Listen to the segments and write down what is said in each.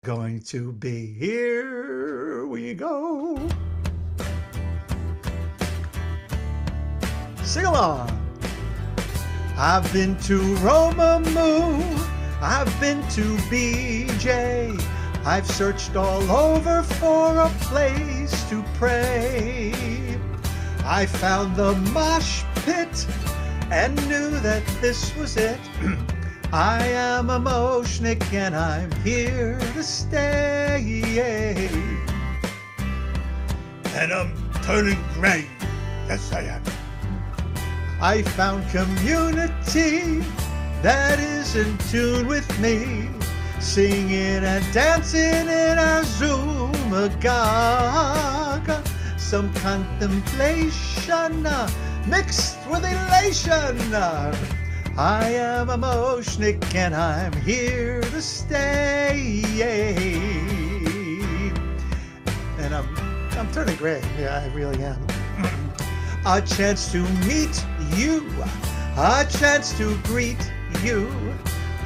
going to be. Here we go. Sing along. I've been to Romamoo. I've been to BJ. I've searched all over for a place to pray. I found the mosh pit and knew that this was it. I am a MOShnik and I'm here to stay. And I'm turning gray. Yes, I am. I found community that is in tune with me, singing and dancing in our Zoom agog. Some contemplation mixed with elation. I am a MOShnik and I'm here to stay. And I'm turning gray. Yeah, I really am. A chance to meet you, a chance to greet you,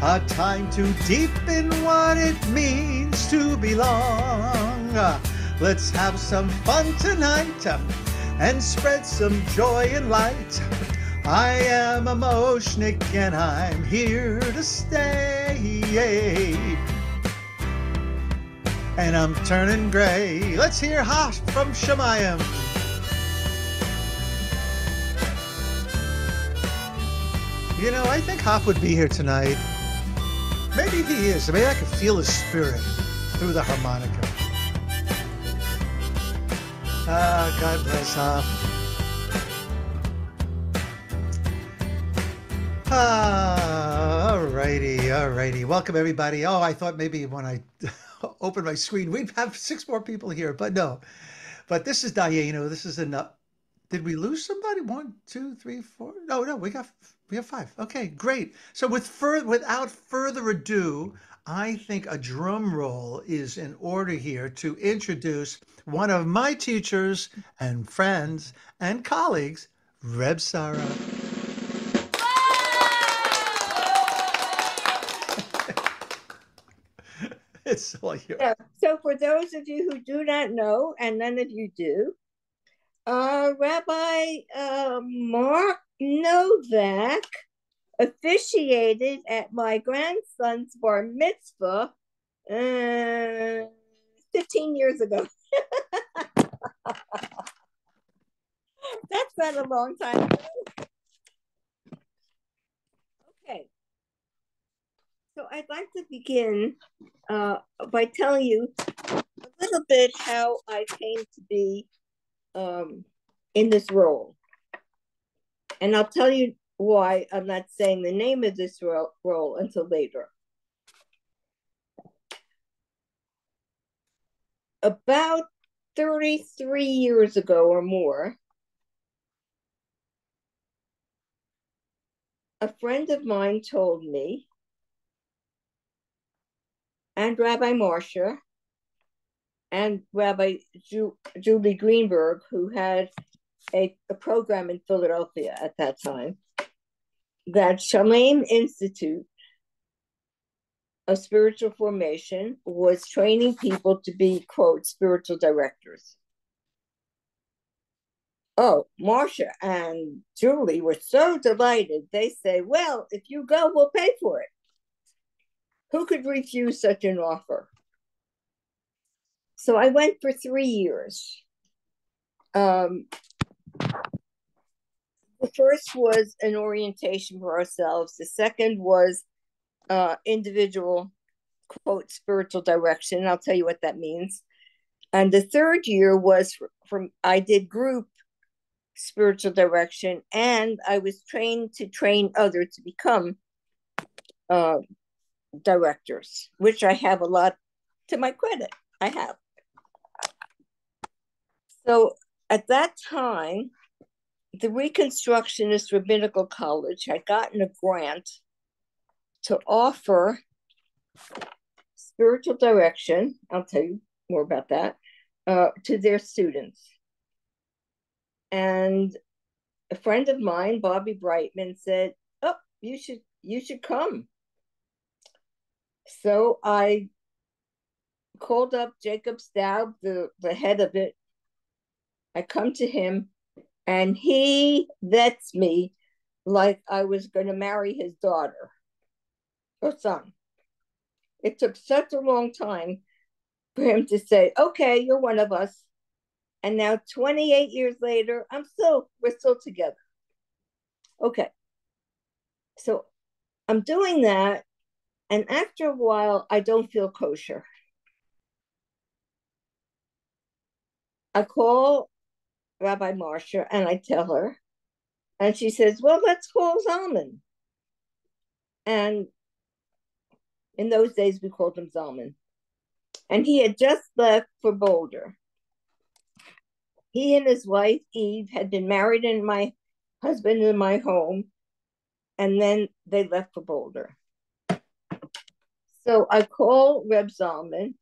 a time to deepen what it means to belong. Let's have some fun tonight and spread some joy and light. I am a MOShnik and I'm here to stay. And I'm turning gray. Let's hear Hash from Shemayim. You know, I think Hop would be here tonight. Maybe he is. Maybe I could feel his spirit through the harmonica. God bless Hop. Alrighty. Welcome, everybody. Oh, I thought maybe when I opened my screen, we'd have 6 more people here, but no. But this is Diana. This is enough. Did we lose somebody? 1, 2, 3, 4. No, we have 5. Okay, great. So without further ado, I think a drum roll is in order here to introduce one of my teachers and friends and colleagues, Reb Sarah. It's all yours. So for those of you who do not know, and none of you do, Rabbi Mark Novak officiated at my grandson's bar mitzvah 15 years ago. That's not a long time ago. Okay. So I'd like to begin by telling you a little bit how I came to be in this role. And I'll tell you why I'm not saying the name of this role until later. About 33 years ago or more, a friend of mine told me, and Rabbi Marsha, and Rabbi Julie Greenberg, who had a program in Philadelphia at that time, that Shalem Institute of Spiritual Formation was training people to be, quote, spiritual directors. Oh, Marsha and Julie were so delighted. They say, well, if you go, we'll pay for it. Who could refuse such an offer? So I went for 3 years. The first was an orientation for ourselves. The second was individual, quote, spiritual direction. I'll tell you what that means. And the third year was from I did group spiritual direction, and I was trained to train others to become directors, which I have a lot to my credit. I have. So at that time, the Reconstructionist Rabbinical College had gotten a grant to offer spiritual direction. I'll tell you more about that, to their students. And a friend of mine, Bobby Brightman, said, "Oh, you should come." So I called up Jacob Staub, the head of it. I come to him, and he vets me like I was going to marry his daughter or son. It took such a long time for him to say, okay, you're one of us. And now 28 years later, we're still together. Okay. So I'm doing that. And after a while, I don't feel kosher. I call Rabbi Marsha and I tell her, and she says, well, let's call Zalman. And in those days, we called him Zalman. And he had just left for Boulder. He and his wife, Eve, had been married in my husband in my home, and then they left for Boulder. So I call Reb Zalman,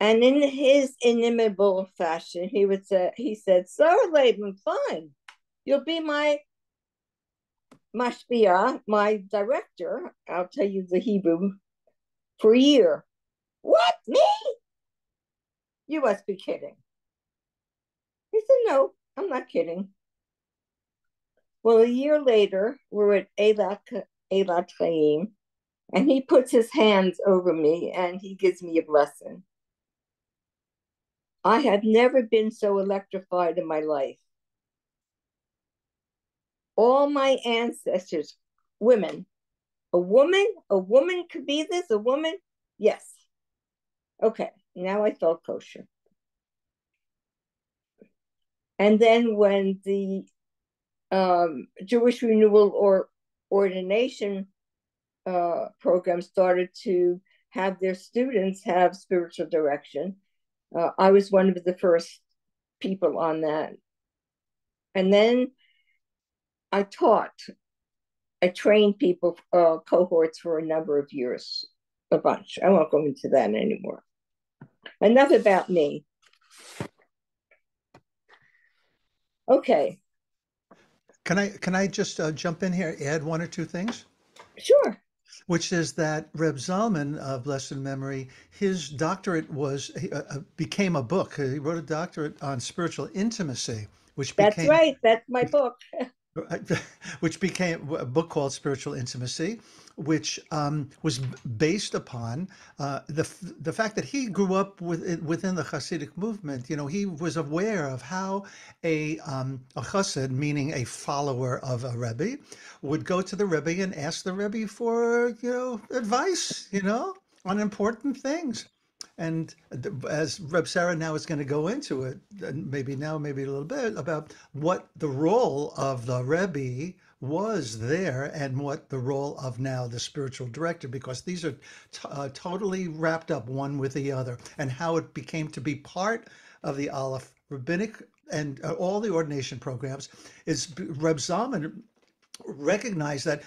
and in his inimitable fashion, he said, Sarah Laban, fine. You'll be my Hashpah'ah, my director. I'll tell you the Hebrew for a year. What, me? You must be kidding. He said, no, I'm not kidding. Well, a year later, we're at Eilat Chaim, and he puts his hands over me and he gives me a blessing. I have never been so electrified in my life. All my ancestors, women, a woman could be this, a woman? Yes. Okay, now I felt kosher. And then when the Jewish Renewal or Ordination program started to have their students have spiritual direction, I was one of the first people on that. And then I trained people, cohorts for a number of years, a bunch. I won't go into that anymore. Enough about me. Okay. Can I just jump in here, add one or two things? Sure. Which is that Reb Zalman of blessed memory, his doctorate became a book. He wrote a doctorate on spiritual intimacy, That's right. That's my book. which became a book called Spiritual Intimacy, which was based upon the fact that he grew up within the Hasidic movement. You know, he was aware of how a chassid, meaning a follower of a Rebbe, would go to the Rebbe and ask the Rebbe for, advice, on important things. And as Reb Sarah now is going to go into it, and maybe now, maybe a little bit, about what the role of the Rebbe was there and what the role of now the spiritual director, because these are totally wrapped up one with the other, and how it became to be part of the Aleph rabbinic and all the ordination programs is Reb Zalman recognized that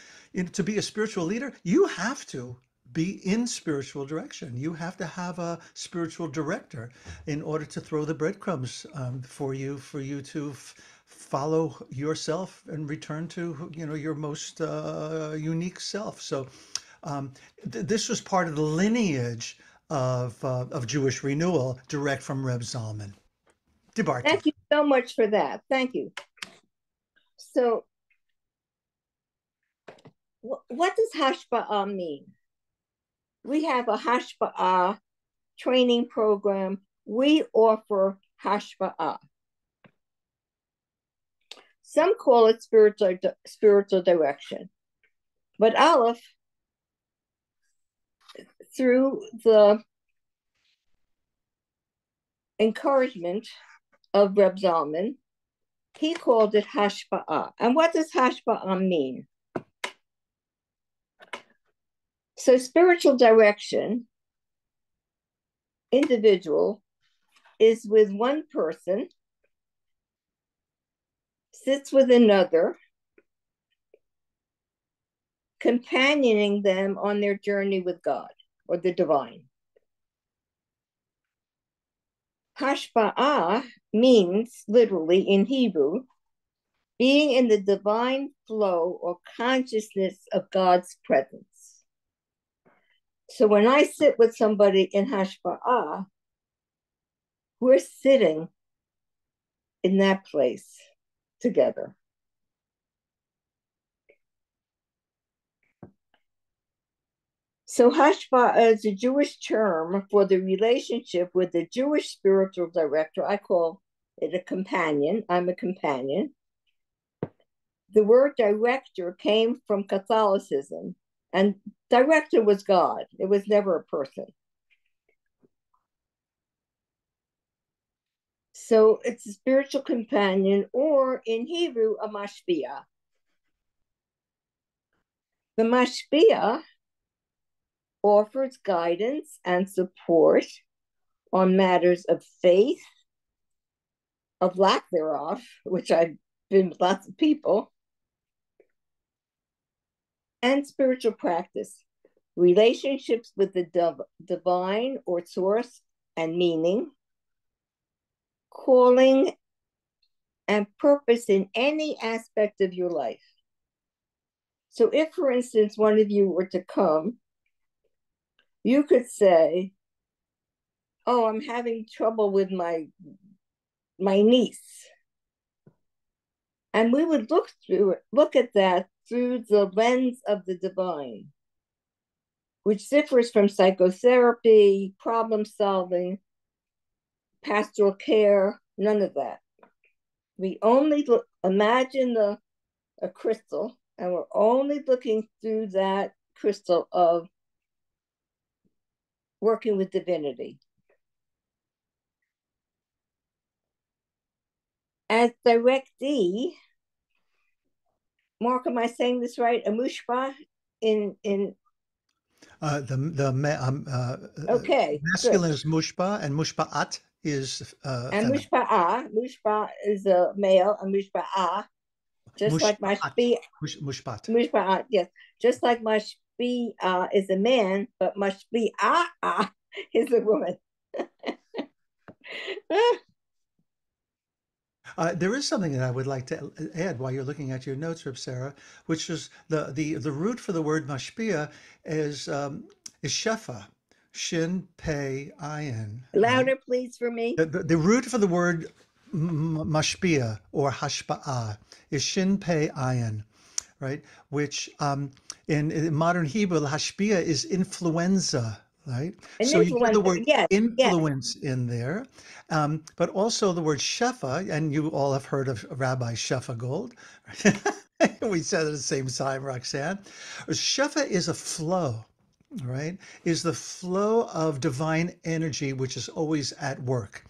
to be a spiritual leader, you have to be in spiritual direction. You have to have a spiritual director in order to throw the breadcrumbs for you to follow yourself and return to your most unique self. So this was part of the lineage of Jewish renewal, direct from Reb Zalman. Dibarti. Thank you so much for that. Thank you. So, what does Hashpah'ah mean? We have a Hashpah'ah training program. We offer Hashpah'ah. Some call it spiritual direction. But Aleph, through the encouragement of Reb Zalman, he called it Hashpah'ah. And what does Hashpah'ah mean? So spiritual direction, individual, is with one person, sits with another, companioning them on their journey with God or the divine. Hashpah'ah means, literally in Hebrew, being in the divine flow or consciousness of God's presence. So when I sit with somebody in Hashpah'ah, we're sitting in that place together. So Hashpah'ah is a Jewish term for the relationship with the Jewish spiritual director. I call it a companion. I'm a companion. The word director came from Catholicism, and director was God. It was never a person. So it's a spiritual companion, or in Hebrew, a mashpia. The mashpia offers guidance and support on matters of faith, of lack thereof, which I've been with lots of people, and spiritual practice, relationships with the divine or source and meaning, calling and purpose in any aspect of your life. So if, for instance, one of you were to come, you could say, oh, I'm having trouble with my niece. And we would look at that through the lens of the divine, which differs from psychotherapy, problem solving, pastoral care, none of that. We only imagine a crystal, and we're only looking through that crystal of working with divinity. As directee, Mark, am I saying this right? A mushpa in okay, masculine good. is mushba, and mushba'at is And feminine. mushpa is a male, and mushpa'ah, just like Mushba'at, mashpi, mushbat. mushpa'ah, yes, just like mashpi is a man, but mashpi'ah is a woman. There is something that I would like to add while you're looking at your notes, Reb Sarah, which is the root for the word mashpia is shefa, shin pei ayin, right? Louder, please, for me. The root for the word mashpia or hashpa'ah is shin pei ayin, right? Which in modern Hebrew, hashpia is influenza, right? An So you get the influencer, word yes, yes. influence in there, but also the word shefa, and you all have heard of Rabbi Shefa Gold. We said it at the same time, Roxanne. Shefa is a flow, right? Is the flow of divine energy, which is always at work.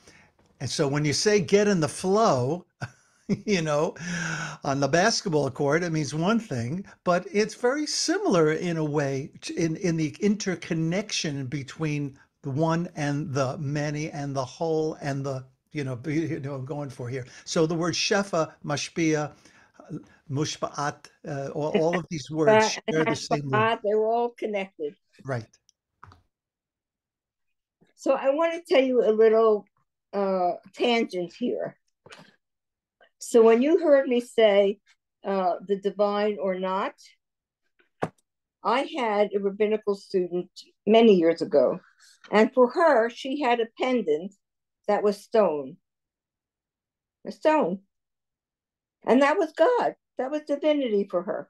And so when you say get in the flow, you know, on the basketball court, it means one thing, but it's very similar in a way in the interconnection between the one and the many and the whole and the, I'm going for here. So the word shefa, mashpia, mushba'at, all of these words And share the same root. Hashpah'ah, they're all connected. Right. So I want to tell you a little tangent here. So when you heard me say the divine or not, I had a rabbinical student many years ago, and for her, she had a pendant that was a stone, and that was God. That was divinity for her.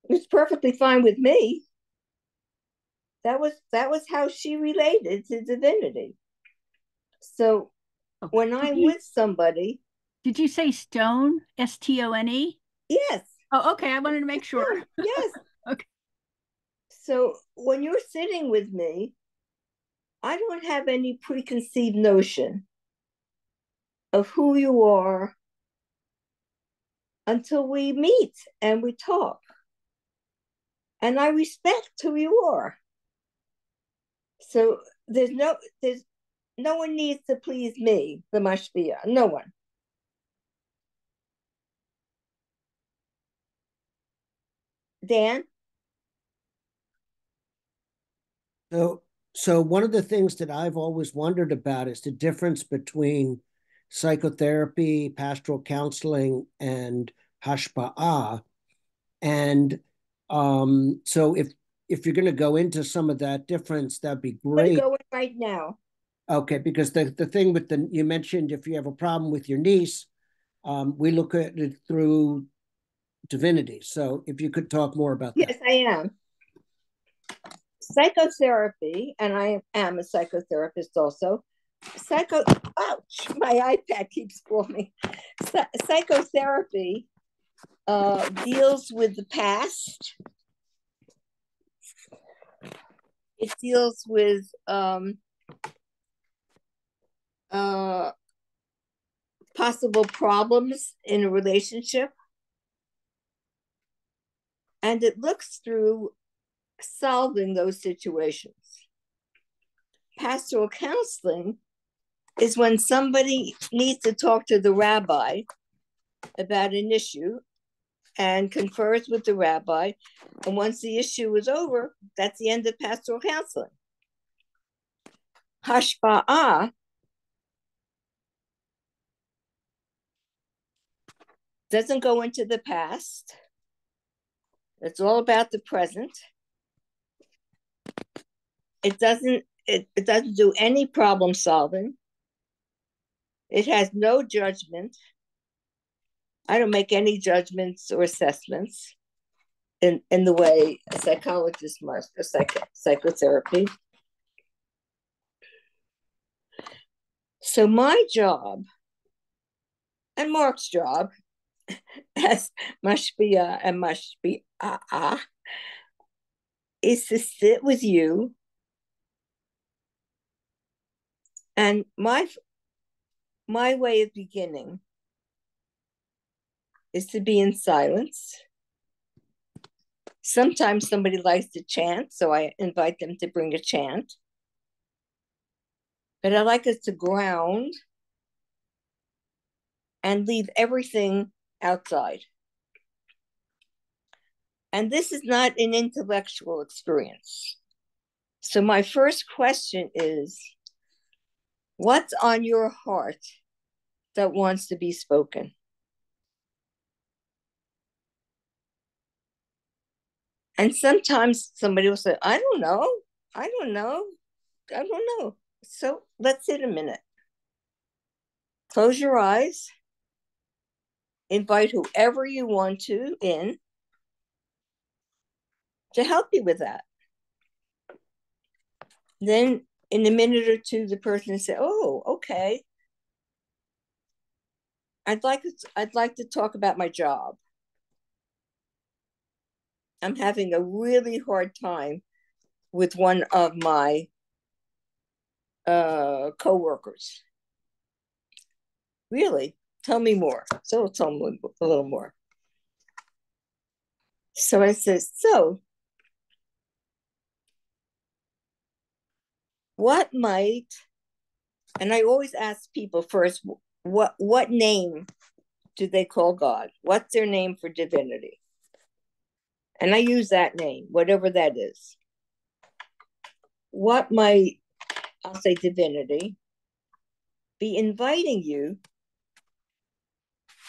It was perfectly fine with me. That was how she related to divinity. So when I'm with somebody, Did you say stone? Stone? yes. Oh, okay. I wanted to make sure. Yes. Okay. So when you're sitting with me, I don't have any preconceived notion of who you are until we meet and we talk. And I respect who you are. So there's no one needs to please me, the mashpia. No one. Dan? So one of the things that I've always wondered about is the difference between psychotherapy, pastoral counseling, and hashpa'ah. And So if you're going to go into some of that difference, that'd be I'm going to great. go in right now. Okay, because the thing with you mentioned, if you have a problem with your niece, we look at it through divinity. So if you could talk more about that. Yes, I am. Psychotherapy, and I am a psychotherapist also. Ouch, my iPad keeps falling. Psychotherapy deals with the past. It deals with possible problems in a relationship. And it looks through solving those situations. Pastoral counseling is when somebody needs to talk to the rabbi about an issue and confers with the rabbi. And once the issue is over, that's the end of pastoral counseling. Hashpah'ah doesn't go into the past. It's all about the present. It doesn't do any problem solving. It has no judgment. I don't make any judgments or assessments in the way a psychologist must, or psychotherapy. So my job and Mark's job as Mashpia and Mashpah'ah is to sit with you, and my way of beginning is to be in silence. Sometimes somebody likes to chant, so I invite them to bring a chant. But I like us to ground and leave everything outside. And this is not an intellectual experience. So my first question is, what's on your heart that wants to be spoken? And sometimes somebody will say, I don't know. So let's sit a minute. Close your eyes. Invite whoever you want to in to help you with that. Then in a minute or two, the person will say, oh, okay. I'd like to talk about my job. I'm having a really hard time with one of my co-workers. Really? Tell me more. So tell me a little more. So I said, so what might, and I always ask people first, what name do they call God? What's their name for divinity? And I use that name, whatever that is. What might, I'll say divinity, be inviting you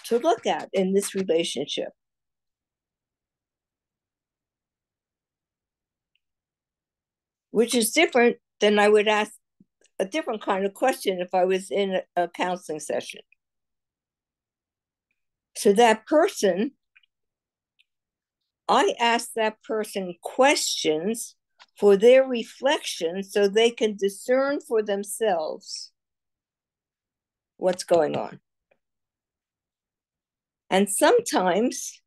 to look at in this relationship? Which is different than I would ask a different kind of question if I was in a counseling session. So that person, I ask that person questions for their reflection so they can discern for themselves what's going on. And sometimes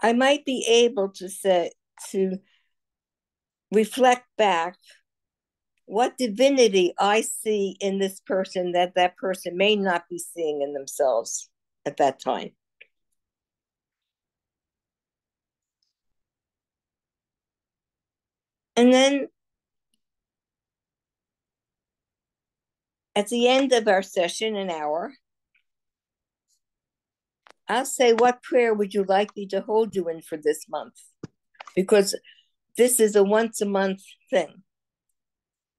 I might be able to reflect back what divinity I see in this person that person may not be seeing in themselves at that time. And then at the end of our session, an hour, I'll say, what prayer would you like me to hold you in for this month? Because this is a once a month thing.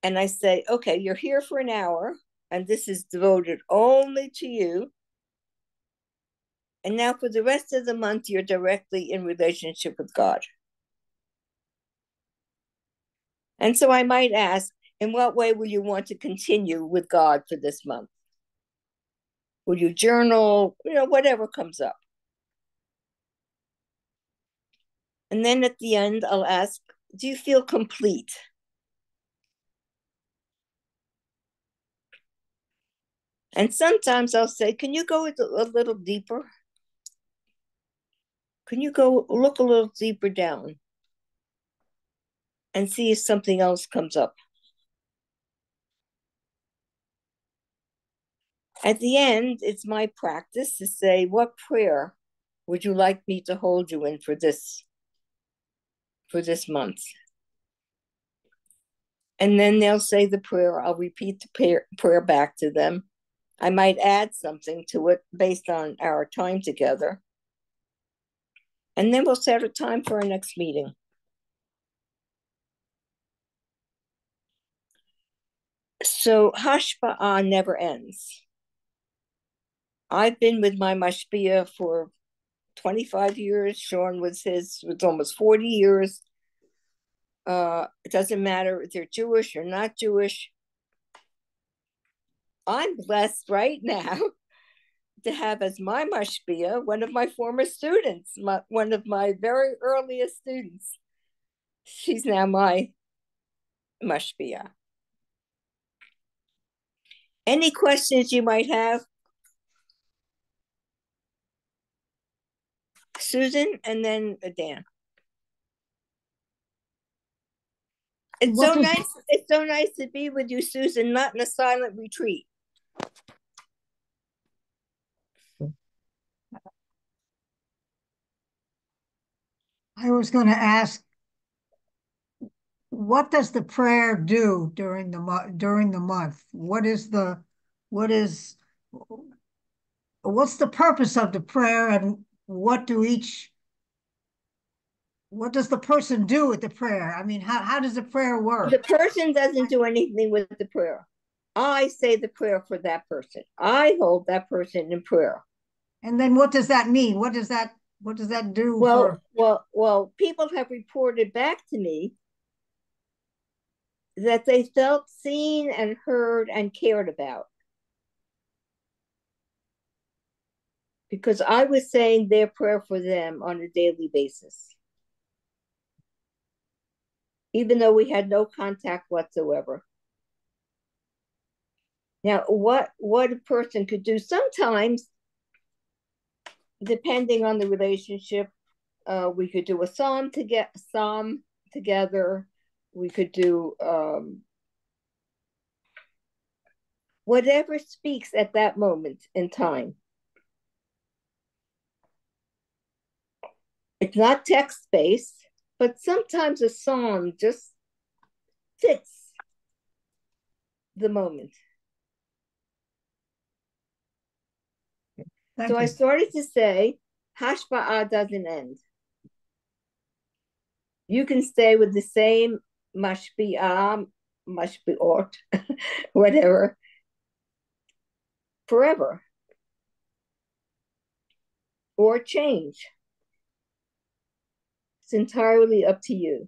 And I say, okay, you're here for an hour, and this is devoted only to you. And now for the rest of the month, you're directly in relationship with God. And so I might ask, in what way will you want to continue with God for this month? Will you journal? Whatever comes up. And then at the end, I'll ask, do you feel complete? And sometimes I'll say, can you go a little deeper? Can you go look a little deeper down and see if something else comes up? At the end, it's my practice to say, what prayer would you like me to hold you in for this month? And then they'll say the prayer. I'll repeat the prayer back to them. I might add something to it based on our time together. And then we'll set a time for our next meeting. So Hashpah'ah never ends. I've been with my Mashpia for 25 years. Sean was almost 40 years. It doesn't matter if they're Jewish or not Jewish. I'm blessed right now to have as my Mashpia one of my former students, one of my very earliest students. She's now my Mashpia. Any questions you might have? Susan, and then Dan. It's so nice to be with you, Susan, not in a silent retreat. I was going to ask, what does the prayer do during the month? What's the purpose of the prayer, and what does the person do with the prayer? I mean, how does the prayer work? The person doesn't do anything with the prayer. I say the prayer for that person. I hold that person in prayer. And then what does that mean? What does that do? Well, people have reported back to me that they felt seen and heard and cared about. Because I was saying their prayer for them on a daily basis. Even though we had no contact whatsoever. Now, what a person could do sometimes, depending on the relationship, we could do a psalm together. We could do whatever speaks at that moment in time. It's not text-based, but sometimes a song just fits the moment. So I started to say, Hashpah'ah doesn't end. You can stay with the same Mashpah'ah, Mashpah'ot, whatever, forever. Or change. It's entirely up to you.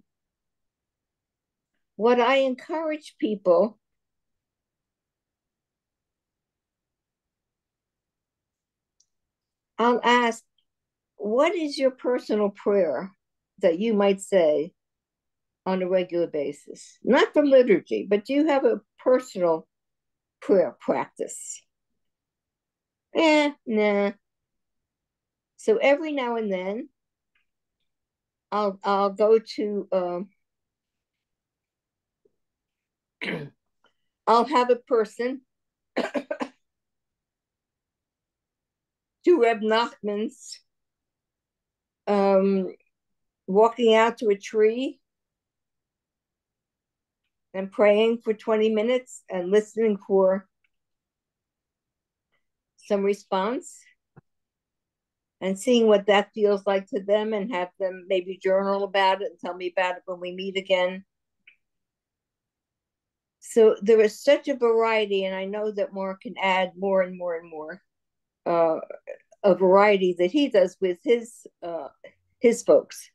What I encourage people I'll ask, what is your personal prayer that you might say on a regular basis? Not from liturgy, but do you have a personal prayer practice? Nah. So every now and then, I'll go to I'll have a person to Reb Nachman's walking out to a tree and praying for 20 minutes and listening for some response and seeing what that feels like to them, and have them maybe journal about it and tell me about it when we meet again. So there is such a variety, and I know that more can add more and more and more. a variety that he does with his folks.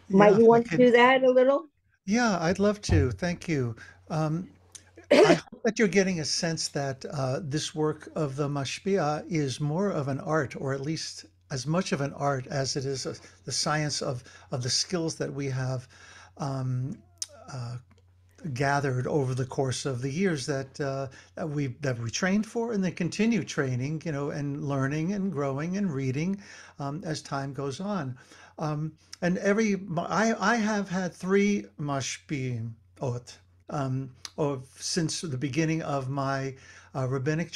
Might Yeah, you if I want to could. do that a little? Yeah, I'd love to. Thank you. Um, I hope that you're getting a sense that this work of the Mashpia is more of an art, or at least as much of an art as it is the science of the skills that we have um, uh, gathered over the course of the years that we trained for, and then continue training, and learning and growing and reading as time goes on. Um, and I have had three mashpim since the beginning of my rabbinic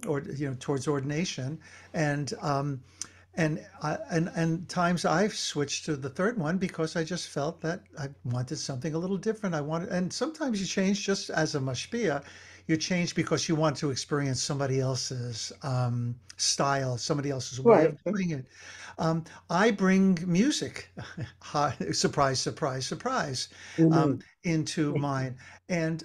or towards ordination, and and times I've switched to the third one because I just felt that I wanted something a little different. And sometimes you change just as a mashpia, you change because you want to experience somebody else's style, somebody else's way Right. of doing it. I bring music, surprise, surprise, surprise, Mhm. into mine, and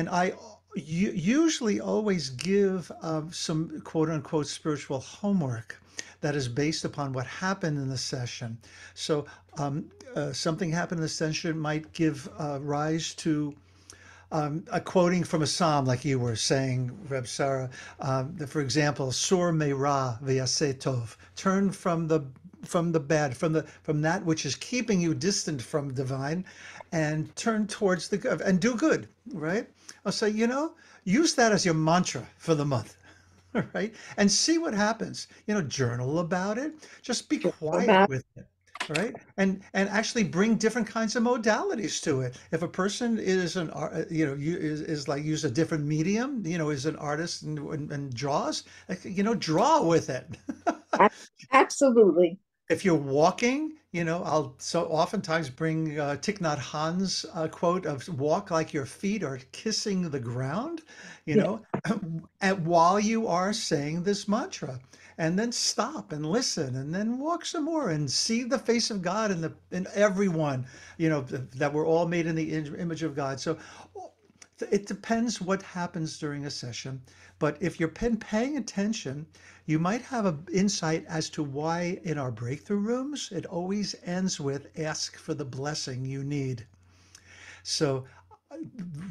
I usually always give some quote unquote spiritual homework that is based upon what happened in the session. So something happened in the session might give rise to a quoting from a psalm, like you were saying, Reb Sarah. For example, "Sur meira v'yaseh tov," turn from the bad, from that which is keeping you distant from divine, and turn towards the good and do good. Right? I'll say, use that as your mantra for the month. Right? And see what happens. Journal about it. Just be quiet About with it. Right? And actually bring different kinds of modalities to it. If a person is is like use a different medium, is an artist and draws, draw with it. absolutely. If you're walking, I'll so oftentimes bring Thich Nhat Hanh's quote of "walk like your feet are kissing the ground," you Yeah. know, and while you are saying this mantra, and then stop and listen, and then walk some more and see the face of God in everyone, that we're all made in the image of God. So it depends what happens during a session, but if you're paying attention, you might have an insight as to why in our breakthrough rooms it always ends with "ask for the blessing you need." So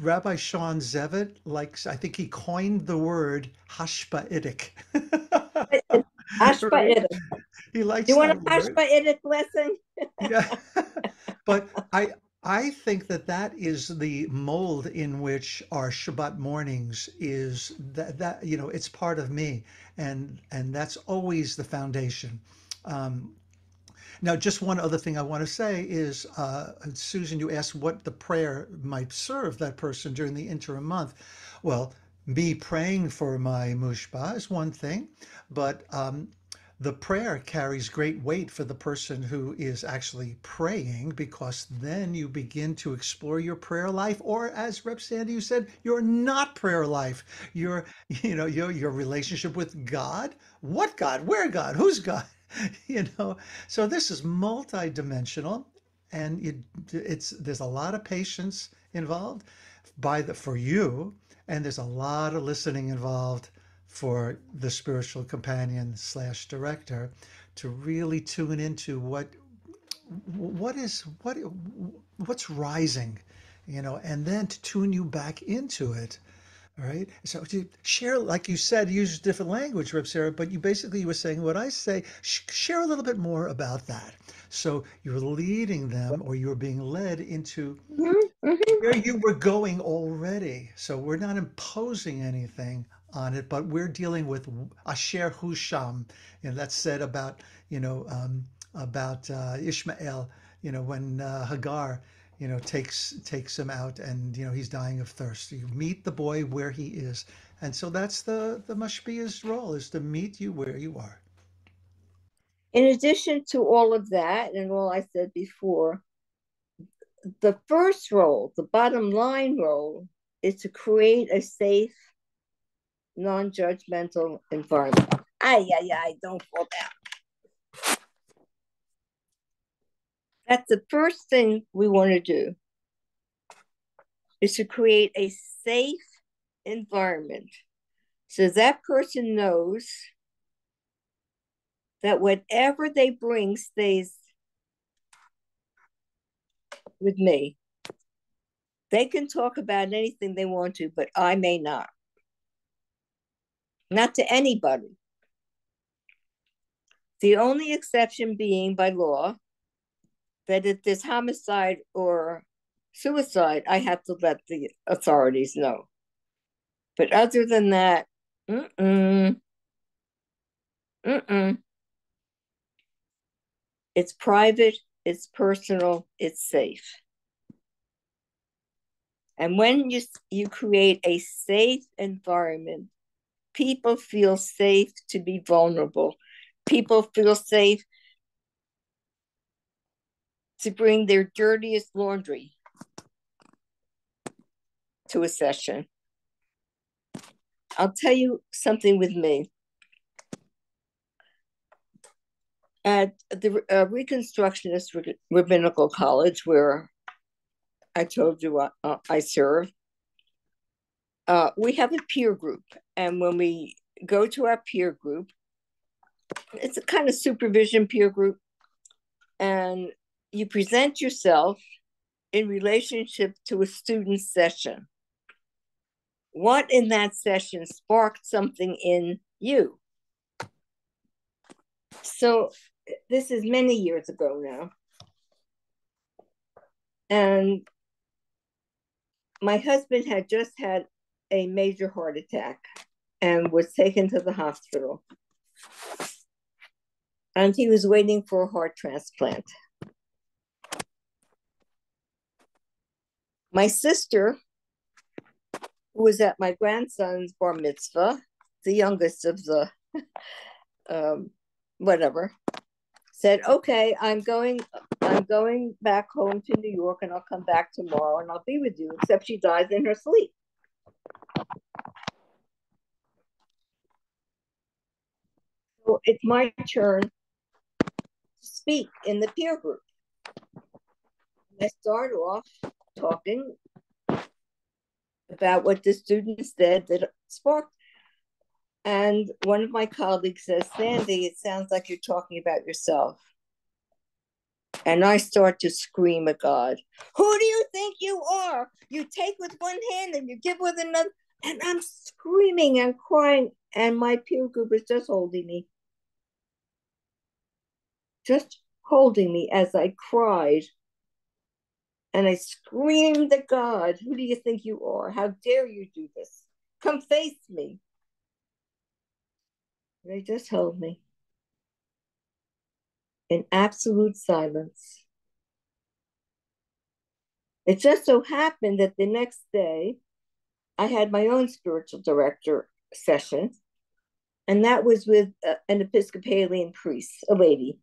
Rabbi Sean Zevitt likes, I think he coined the word hashpa'itic. Right? Hashpah'ah. He You likes want a that word. Hashpah'ah blessing? Yeah. But I think that is the mold in which our Shabbat mornings is that it's part of me, and that's always the foundation. Um, Now, just one other thing I want to say is, Susan, you asked what the prayer might serve that person during the interim month. Well, me praying for my mushba is one thing, but the prayer carries great weight for the person who is actually praying, because then you begin to explore your prayer life, or as Rep Sandy, you said, your not prayer life, your relationship with God. What God? Where God? Who's God? you know so this is multidimensional, and there's a lot of patience involved for you, and there's a lot of listening involved for the spiritual companion slash director to really tune into what's rising, and then to tune you back into it. All right. So to share, like you said, use different language, Rip Sarah, but you were saying what I say. Share a little bit more about that. So you're leading them, or you're being led into where you were going already. So we're not imposing anything on it, but we're dealing with Asher Husham, and that's said about Ishmael. When Hagar, takes him out, and he's dying of thirst. You meet the boy where he is, and so that's the mashpia's role, is to meet you where you are. In addition to all of that and all I said before, the first role, the bottom line role, is to create a safe, non-judgmental environment. Ay, ay, ay, don't fall down. That's the first thing we want to do, is to create a safe environment so that person knows that whatever they bring stays with me. They can talk about anything they want to, but I may not. Not to anybody. The only exception being by law that if there's homicide or suicide, I have to let the authorities know. But other than that, it's private, it's personal, it's safe. And when you create a safe environment, people feel safe to be vulnerable. People feel safe to bring their dirtiest laundry to a session. I'll tell you something with me. At the Reconstructionist Rabbinical College, where I told you I serve, we have a peer group. And when we go to our peer group, it's a kind of supervision peer group. And you present yourself in relationship to a student session. What in that session sparked something in you? So this is many years ago now. And my husband had just had a major heart attack and was taken to the hospital. And he was waiting for a heart transplant. My sister, who was at my grandson's bar mitzvah, the youngest of the whatever, said, okay, I'm going back home to New York and I'll come back tomorrow and I'll be with you, except she dies in her sleep. So it's my turn to speak in the peer group. I start off talking about what the students did that sparked. And one of my colleagues says, Sandy, it sounds like you're talking about yourself. And I start to scream at God. Who do you think you are? You take with one hand and you give with another. And I'm screaming and crying. And my peer group is just holding me. Just holding me as I cried. And I screamed at God, who do you think you are? How dare you do this? Come face me. They just held me in absolute silence. It just so happened that the next day, I had my own spiritual director session, and that was with an Episcopalian priest, a lady.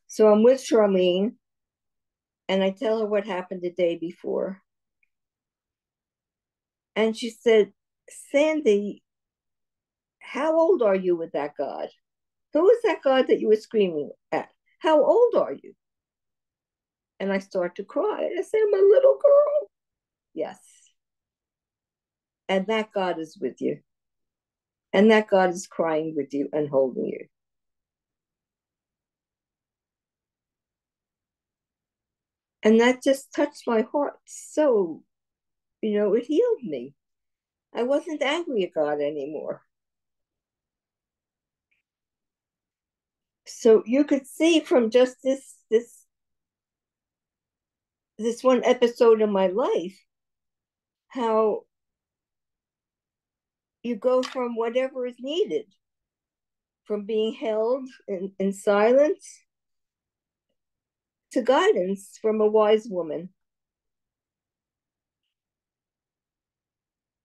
So I'm with Charlene, and I tell her what happened the day before. And she said, Sandy, how old are you with that God? Who is that God that you were screaming at? How old are you? And I start to cry. I say, I'm a little girl. Yes. And that God is with you. And that God is crying with you and holding you. And that just touched my heart so, it healed me. I wasn't angry at God anymore. So you could see from just this one episode of my life how you go from whatever is needed, from being held in silence to guidance from a wise woman,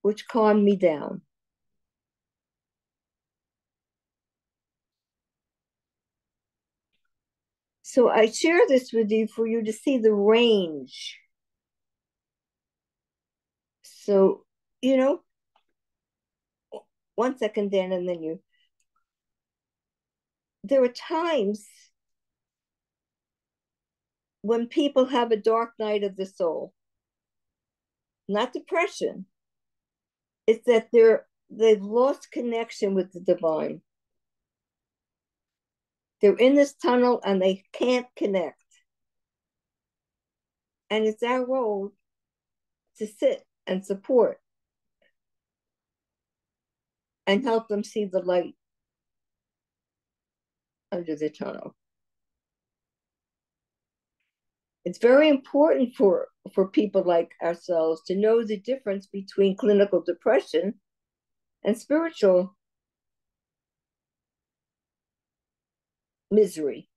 which calmed me down. So I share this with you for you to see the range. So, 1 second, Dan, and then you. There are times when people have a dark night of the soul, not depression. It's that they've lost connection with the divine. They're in this tunnel and they can't connect. And it's our role to sit and support and help them see the light under the tunnel. It's very important for people like ourselves to know the difference between clinical depression and spiritual misery.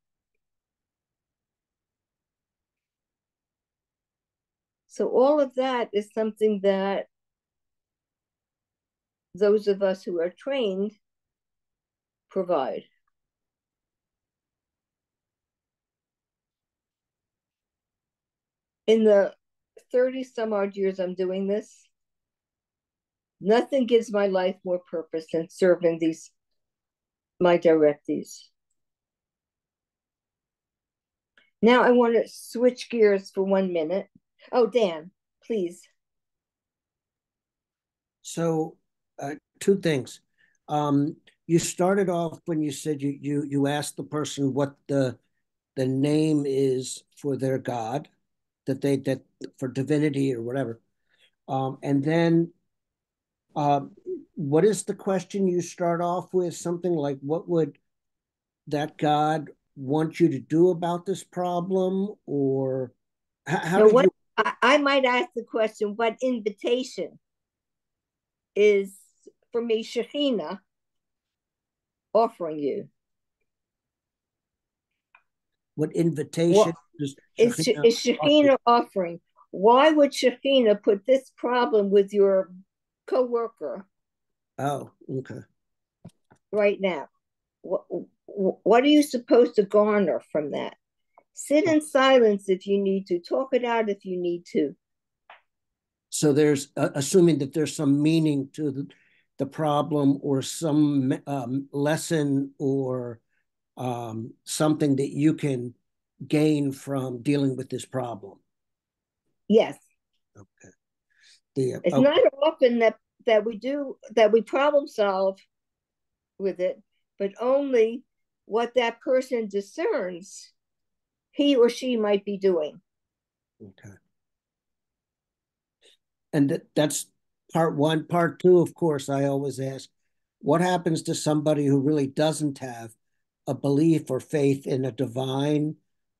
So all of that is something that those of us who are trained provide. In the 30 some odd years I'm doing this, nothing gives my life more purpose than serving my directees. Now I want to switch gears for 1 minute. Oh, Dan, please. So, two things. You started off when you said you asked the person what the name is for their God, that for divinity or whatever, and then what is the question you start off with? Something like, what would that God want you to do about this problem, or how did you? I might ask the question, what invitation is, for me, Shekhinah offering you? What invitation is Shekhinah offering? Why would Shekhinah put this problem with your coworker? Oh, okay. Right now, what are you supposed to garner from that? Sit in silence if you need to. Talk it out if you need to. So there's assuming that there's some meaning to the problem, or some lesson, or something that you can gain from dealing with this problem. Yes. Okay. It's not often that we problem solve with it, but only what that person discerns he or she might be doing. Okay. And that's part one. Part two, of course, I always ask, what happens to somebody who really doesn't have a belief or faith in a divine,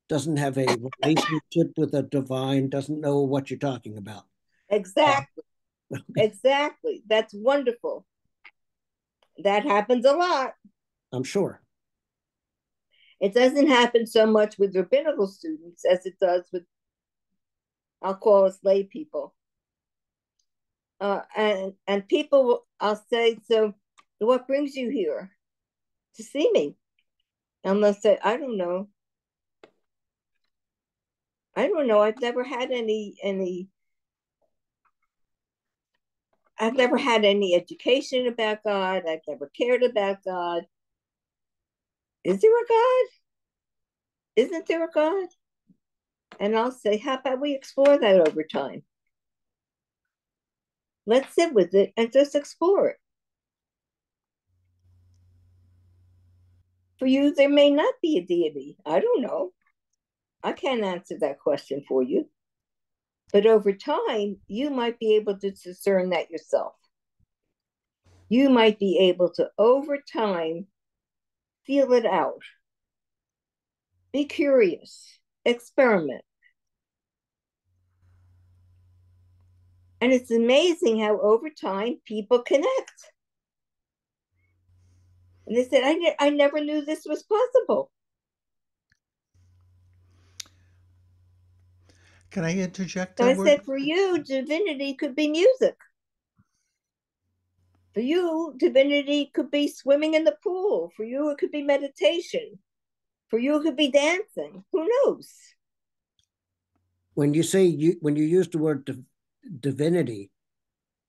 doesn't have a relationship with a divine, doesn't know what you're talking about? Exactly. Exactly. That's wonderful. That happens a lot. I'm sure. It doesn't happen so much with rabbinical students as it does with, I'll call us lay people. And people, I'll say, so what brings you here? To see me. And they'll say, I don't know. I've never had any education about God. I've never cared about God. Is there a God? Isn't there a God? And I'll say, how about we explore that over time? Let's sit with it and just explore it. For you, there may not be a deity. I don't know. I can't answer that question for you. But over time, you might be able to discern that yourself. You might be able to, over time, feel it out. Be curious. Experiment. And it's amazing how over time people connect. And they said, I never knew this was possible. Can I interject? So I said, for you, divinity could be music. For you, divinity could be swimming in the pool. For you, it could be meditation. For you, it could be dancing. Who knows? When you use the word divinity,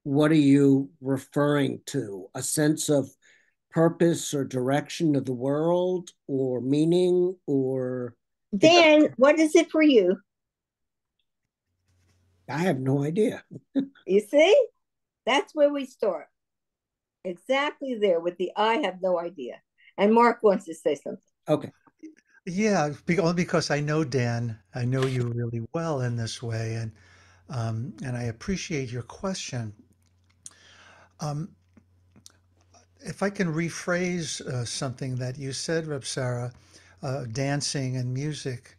what are you referring to? A sense of purpose or direction of the world, or meaning, or? Dan, what is it for you? I have no idea. You see? That's where we start. Exactly there with the I have no idea. And Mark wants to say something. Okay. Yeah, only because I know Dan. I know you really well in this way, and I appreciate your question. Um, if I can rephrase something that you said, Reb Sarah, dancing and music,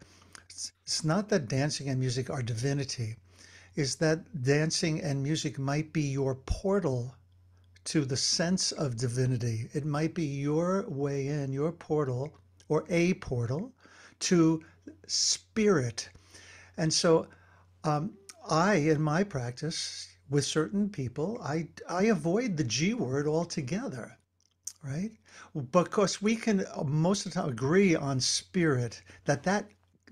it's not that dancing and music are divinity, is that dancing and music might be your portal to the sense of divinity. It might be your way in, your portal, or a portal to spirit. And so I, in my practice with certain people, I avoid the G word altogether, right? Because we can most of the time agree on spirit that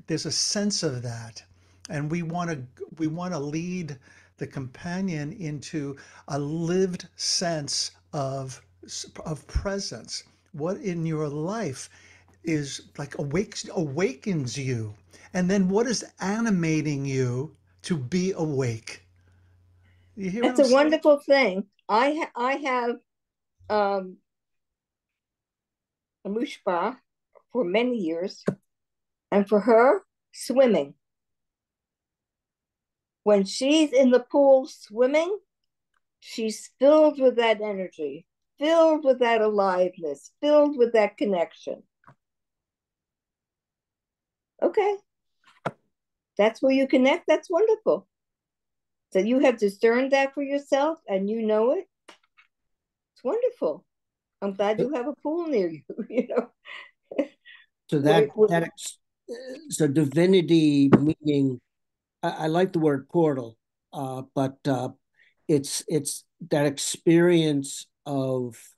there's a sense of that, and we want to lead the companion into a lived sense of presence. What in your life is like awakens you, and then what is animating you to be awake? You hear what It's I'm a saying? wonderful thing. I have um, a mushpa for many years, and for her, swimming. When she's in the pool swimming, she's filled with that energy, filled with that aliveness, filled with that connection. Okay, that's where you connect. That's wonderful. So you have discerned that for yourself and you know it. It's wonderful. I'm glad you have a pool near you, you know. So Where- where- so divinity meaning, I like the word portal, but it's that experience of,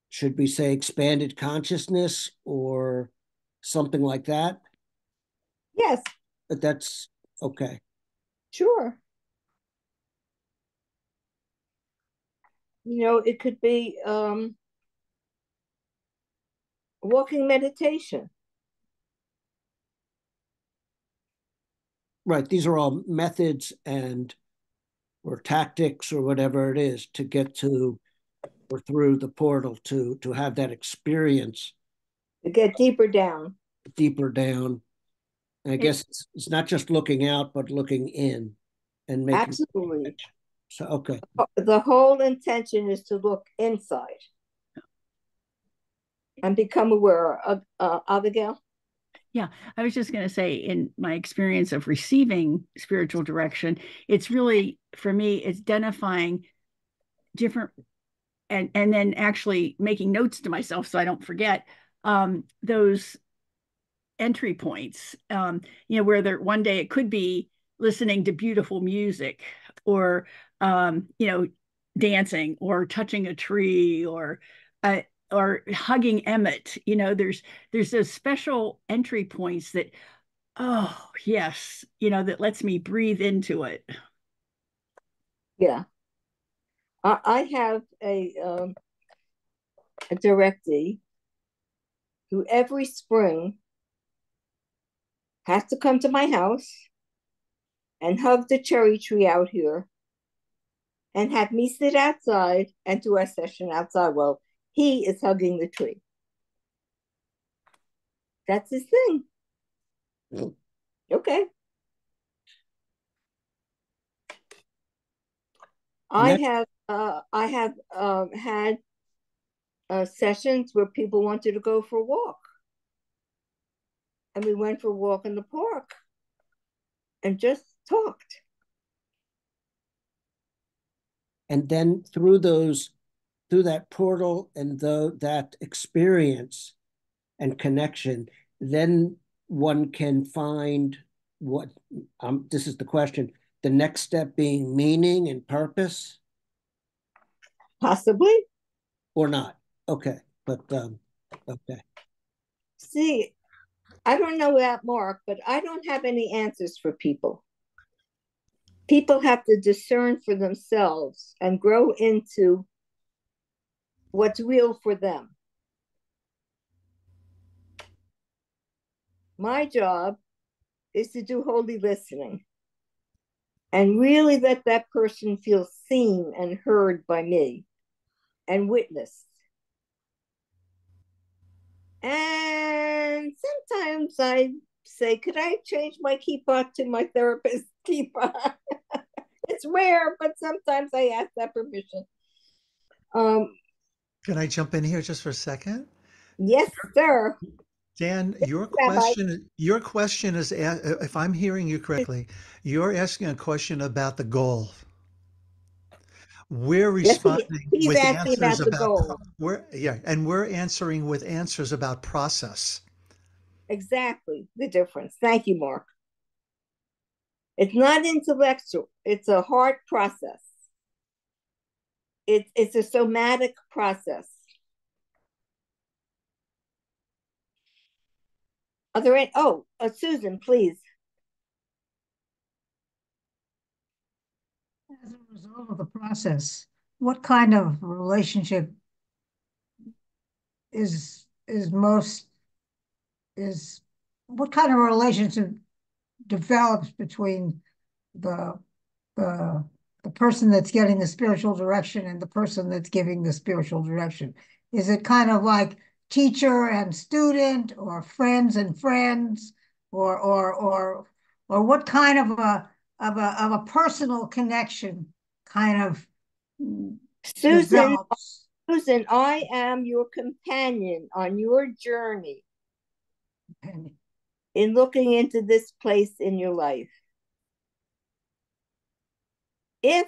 should we say, expanded consciousness or something like that. yes, But that's okay. sure. You know, it could be walking meditation. Right. These are all methods and or tactics or whatever it is to get to or through the portal to have that experience To get deeper down. deeper down. And I It, guess it's not just looking out, but looking in and making Absolutely. so okay. The whole intention is to look inside and become aware of Abigail. yeah, I was just going to say, in my experience of receiving spiritual direction, it's really, for me, it's identifying different and then actually making notes to myself so I don't forget those entry points. Where there one day it could be listening to beautiful music, or dancing, or touching a tree, uh, or hugging Emmett. There's those special entry points that, oh yes, that lets me breathe into it. Yeah. I have a directee who every spring has to come to my house and hug the cherry tree out here and have me sit outside and do a session outside while he is hugging the tree. That's his thing. Okay. I have had sessions where people wanted to go for a walk, and we went for a walk in the park and just talked. And then through that portal and that experience and connection, then one can find what this is the question, the next step being meaning and purpose Possibly. or not. Okay. But okay. See, I don't know that, Mark, but I don't have any answers for people. People have to discern for themselves and grow into what's real for them. My job is to do holy listening and really let that person feel seen and heard by me and witnessed. And sometimes I say, could I change my kippah to my therapist's kippah? It's rare, but sometimes I ask that permission. Can I jump in here just for a second? Yes, sir. Dan, Rabbi. your question is, if I'm hearing you correctly, you're asking a question about the goal. We're Yes, responding he's with asking answers about the about goal. we're answering with answers about process. Exactly the difference. Thank you, Mark. It's not intellectual. It's a heart process. It's a somatic process. Are there any? Oh, Susan, please. As a result of the process, what kind of relationship is most is what kind of relationship develops between the the the person that's getting the spiritual direction and the person that's giving the spiritual direction? Is it kind of like teacher and student, or friends and friends, or what kind of a personal connection kind of Susan, develops? Susan, I am your companion on your journey in looking into this place in your life. If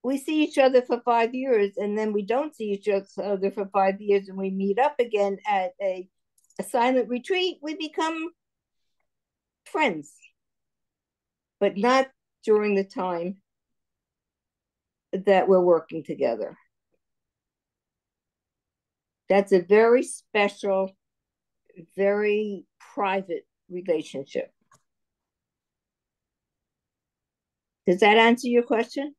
we see each other for 5 years and then we don't see each other for 5 years and we meet up again at a silent retreat, we become friends, but not during the time that we're working together. That's a very special, very private relationship. Does that answer your question?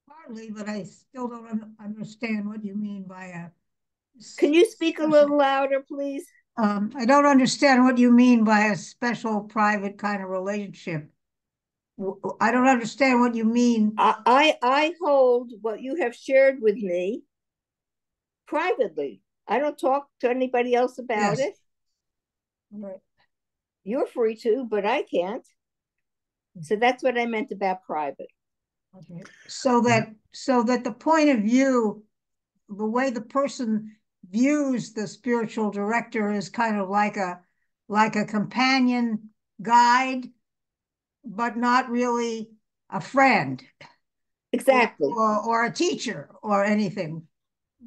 Partly, but I still don't understand what you mean by a. Can you speak a little louder, please? I don't understand what you mean by a special private kind of relationship. I don't understand what you mean. I hold what you have shared with me privately. I don't talk to anybody else about it. Right. You're free to, but I can't. So that's what I meant about private. Okay. So that the point of view, the way the person views the spiritual director is kind of like a companion guide, but not really a friend. Exactly. Or a teacher or anything.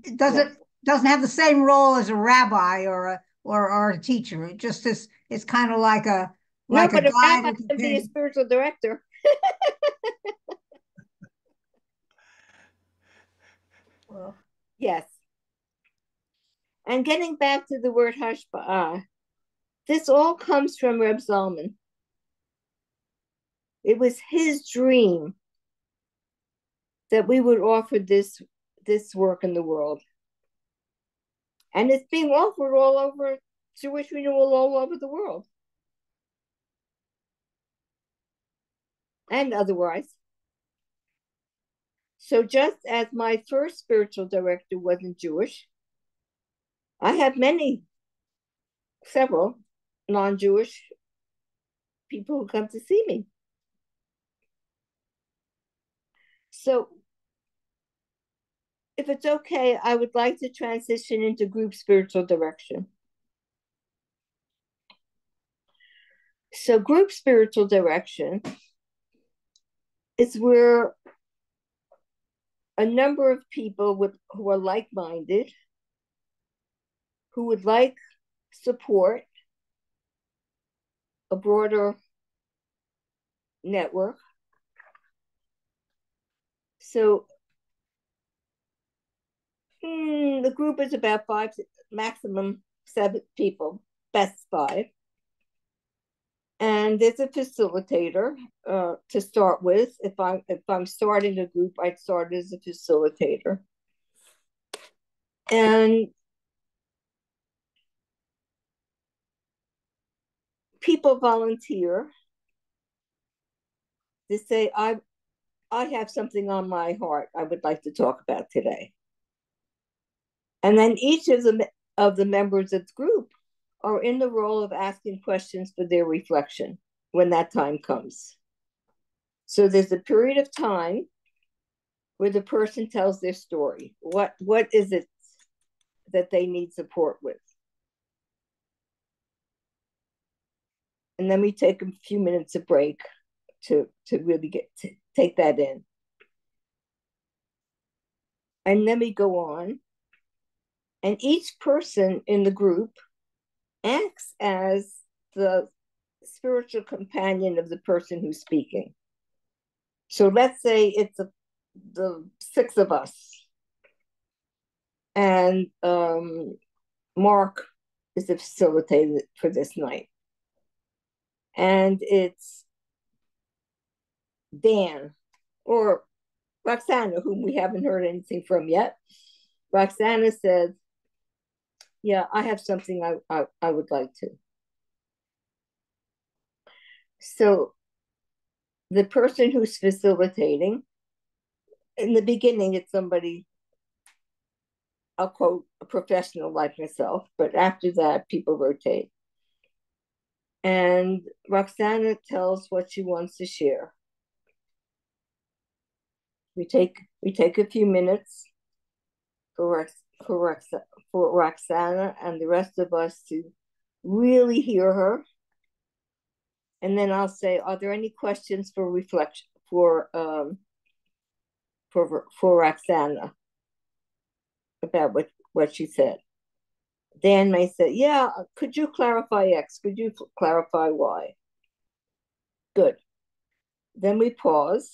It Yeah. doesn't have the same role as a rabbi or a teacher. It just is. It's kind of like a No, but a guide. rabbi can be a spiritual director. Well, Yes. And getting back to the word Hashpah'ah, this all comes from Reb Zalman. It was his dream that we would offer this work in the world. And it's being offered all over Jewish renewal all over the world. And otherwise. So just as my first spiritual director wasn't Jewish, I have several non-Jewish people who come to see me. So if it's okay, I would like to transition into group spiritual direction. So group spiritual direction is where a number of people who are like-minded, who would like support, a broader network. So the group is about 5, maximum 7 people, best 5. And there's a facilitator to start with. If I'm starting a group, I'd start as a facilitator. And people volunteer to say, I have something on my heart I would like to talk about today. And then each of the members of the group are in the role of asking questions for their reflection when that time comes. So there's a period of time where the person tells their story. What is it that they need support with? And then we take a few minutes of break to really get to take that in. And then we go on. And each person in the group acts as the spiritual companion of the person who's speaking. So let's say it's the six of us. And Mark is the facilitator for this night. And it's Dan or Roxana, whom we haven't heard anything from yet. Roxana said, yeah, I have something I would like to. So the person who's facilitating, in the beginning, it's somebody, I'll quote, a professional like myself, but after that, people rotate. And Roxana tells what she wants to share. We take a few minutes for Roxana and the rest of us to really hear her. And then I'll say, are there any questions for reflection for Roxana about what she said? Dan may say, yeah, could you clarify X? Could you clarify Y? Good. Then we pause.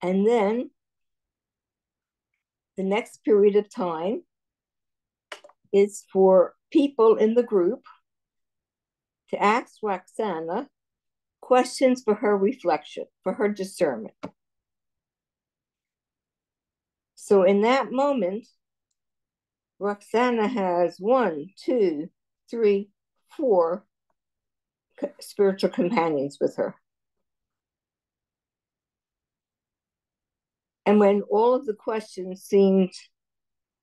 And then the next period of time is for people in the group to ask Roxana questions for her reflection, for her discernment. So in that moment, Roxana has 1, 2, 3, 4 spiritual companions with her. And when all of the questions seemed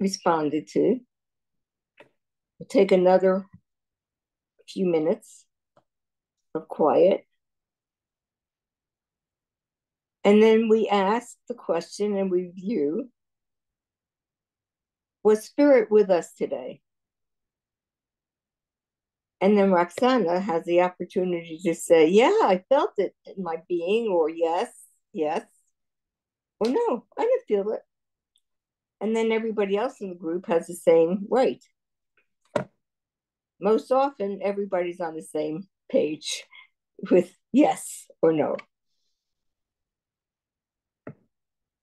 responded to, we take another few minutes of quiet. And then we ask the question and review, was Spirit with us today? And then Roxana has the opportunity to say, yeah, I felt it in my being, or yes, or no, I didn't feel it. And then everybody else in the group has the same right. Most often, everybody's on the same page with yes or no.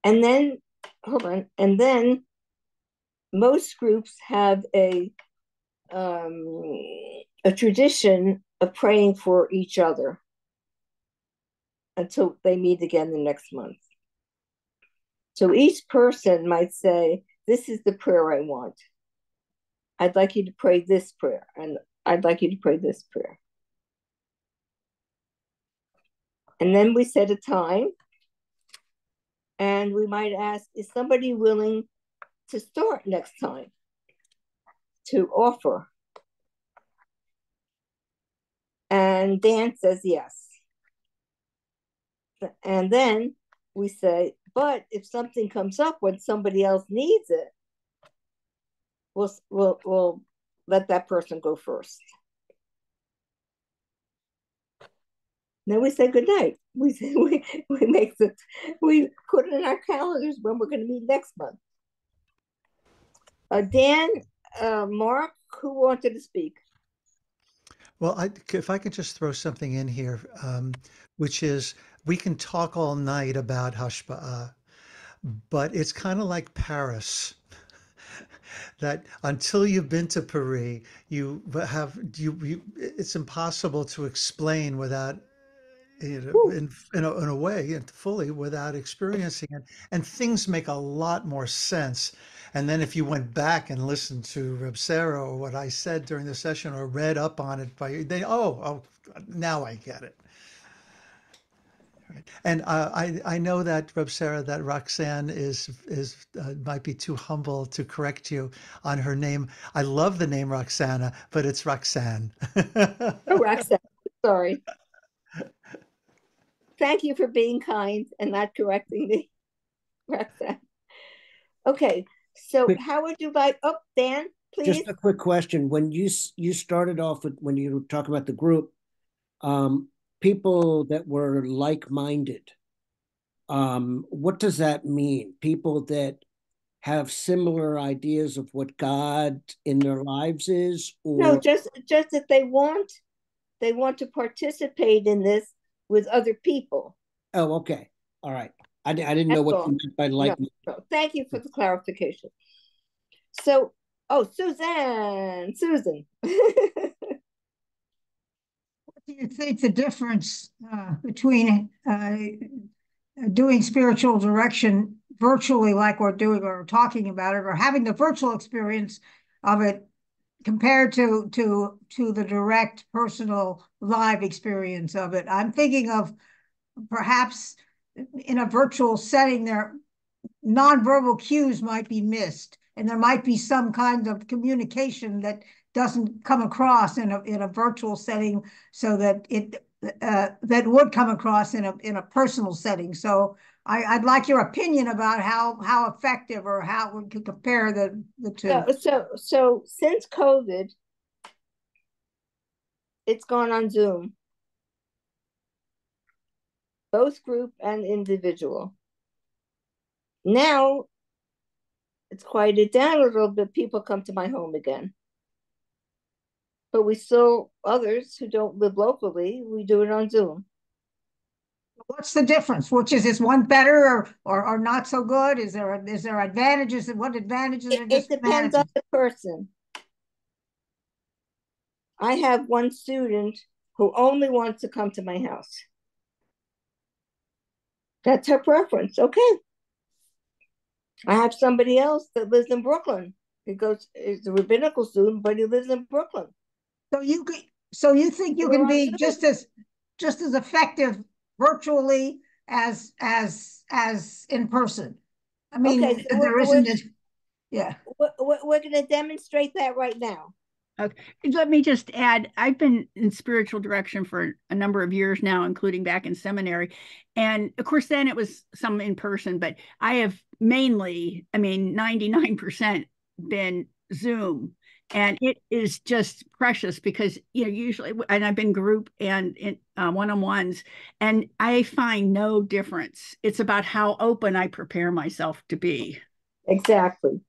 And then, hold on, and then most groups have a tradition of praying for each other until they meet again the next month. So each person might say, this is the prayer I want. I'd like you to pray this prayer, and I'd like you to pray this prayer. And then we set a time, and we might ask, is somebody willing to start next time to offer? And Dan says yes. And then we say, but if something comes up when somebody else needs it, we'll let that person go first. Then we say good night. We put it in our calendars when we're going to meet next month. Dan, Mark, who wanted to speak? Well, if I could just throw something in here, which is we can talk all night about Hashpah'ah, but it's kind of like Paris. That until you've been to Paris, it's impossible to explain without, in a way, and fully without experiencing it. And things make a lot more sense. And then if you went back and listened to Reb Sarah or what I said during the session or read up on it now I get it. And I know that, Reb Sarah, that Roxanne is might be too humble to correct you on her name. I love the name Roxana, but it's Roxanne. Oh, Roxanne, sorry. Thank you for being kind and not correcting me, Roxanne. Okay, so how would you like? Oh, Dan, please. Just a quick question. When you started off with, when you were talking about the group, people that were like-minded, what does that mean? People that have similar ideas of what God in their lives is, or no, just that they want to participate in this with other people. Oh, okay, all right. I didn't know That's what all. you meant by like. No. Thank you for the clarification. So, oh, Susan. What do you think the difference between doing spiritual direction virtually, like we're doing or talking about it, or having the virtual experience of it compared to the direct personal live experience of it? I'm thinking of perhaps in a virtual setting there nonverbal cues might be missed, and there might be some kind of communication that doesn't come across in a virtual setting, so that it that would come across in a personal setting. So I'd like your opinion about how effective, or how we could compare the two. So since COVID, it's gone on Zoom, both group and individual. Now it's quieted down a little bit. People come to my home again. But we still, others who don't live locally, we do it on Zoom. What's the difference? Which is one better or not so good? Is there advantages? What advantages are It depends on the person. I have one student who only wants to come to my house. That's her preference. Okay. I have somebody else that lives in Brooklyn. He's a rabbinical student, but he lives in Brooklyn. So you think you can be just as effective virtually as in person? I mean, okay, so there isn't this. Yeah. We're going to demonstrate that right now. Okay. Let me just add, I've been in spiritual direction for a number of years now, including back in seminary. And of course, then it was some in person, but I have mainly, 99% been Zoom. And it is just precious because, usually, and I've been group and in one-on-ones, and I find no difference. It's about how open I prepare myself to be. Exactly.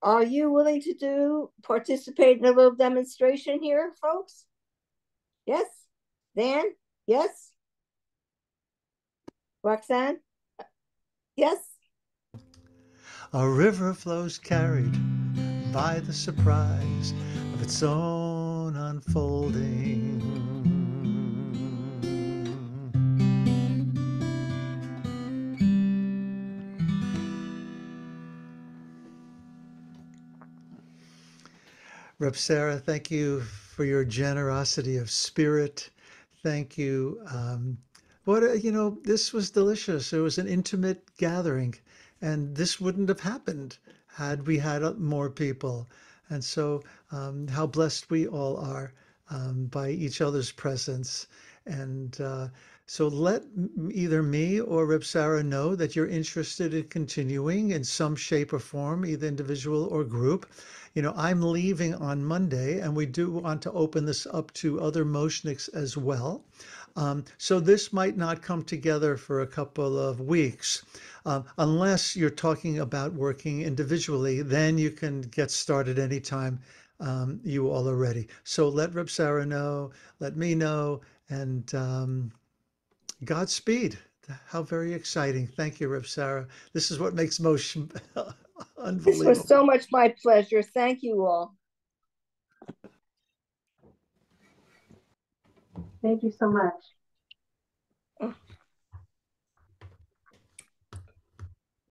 Are you willing to participate in a little demonstration here, folks? Yes? Dan? Yes? Roxanne? Yes? A river flows carried by the surprise of its own unfolding. Reb Sarah, thank you for your generosity of spirit. Thank you. This was delicious. It was an intimate gathering, and this wouldn't have happened had we had more people. And so, how blessed we all are by each other's presence. And so let either me or Reb Sarah know that you're interested in continuing in some shape or form, either individual or group. I'm leaving on Monday, and we do want to open this up to other MOShniks as well. So this might not come together for a couple of weeks, unless you're talking about working individually. Then you can get started anytime you all are ready. So let Reb Sarah know, let me know, and Godspeed. How very exciting. Thank you, Reb Sarah. This is what makes Mosh unbelievable. This was so much my pleasure. Thank you all. Thank you so much.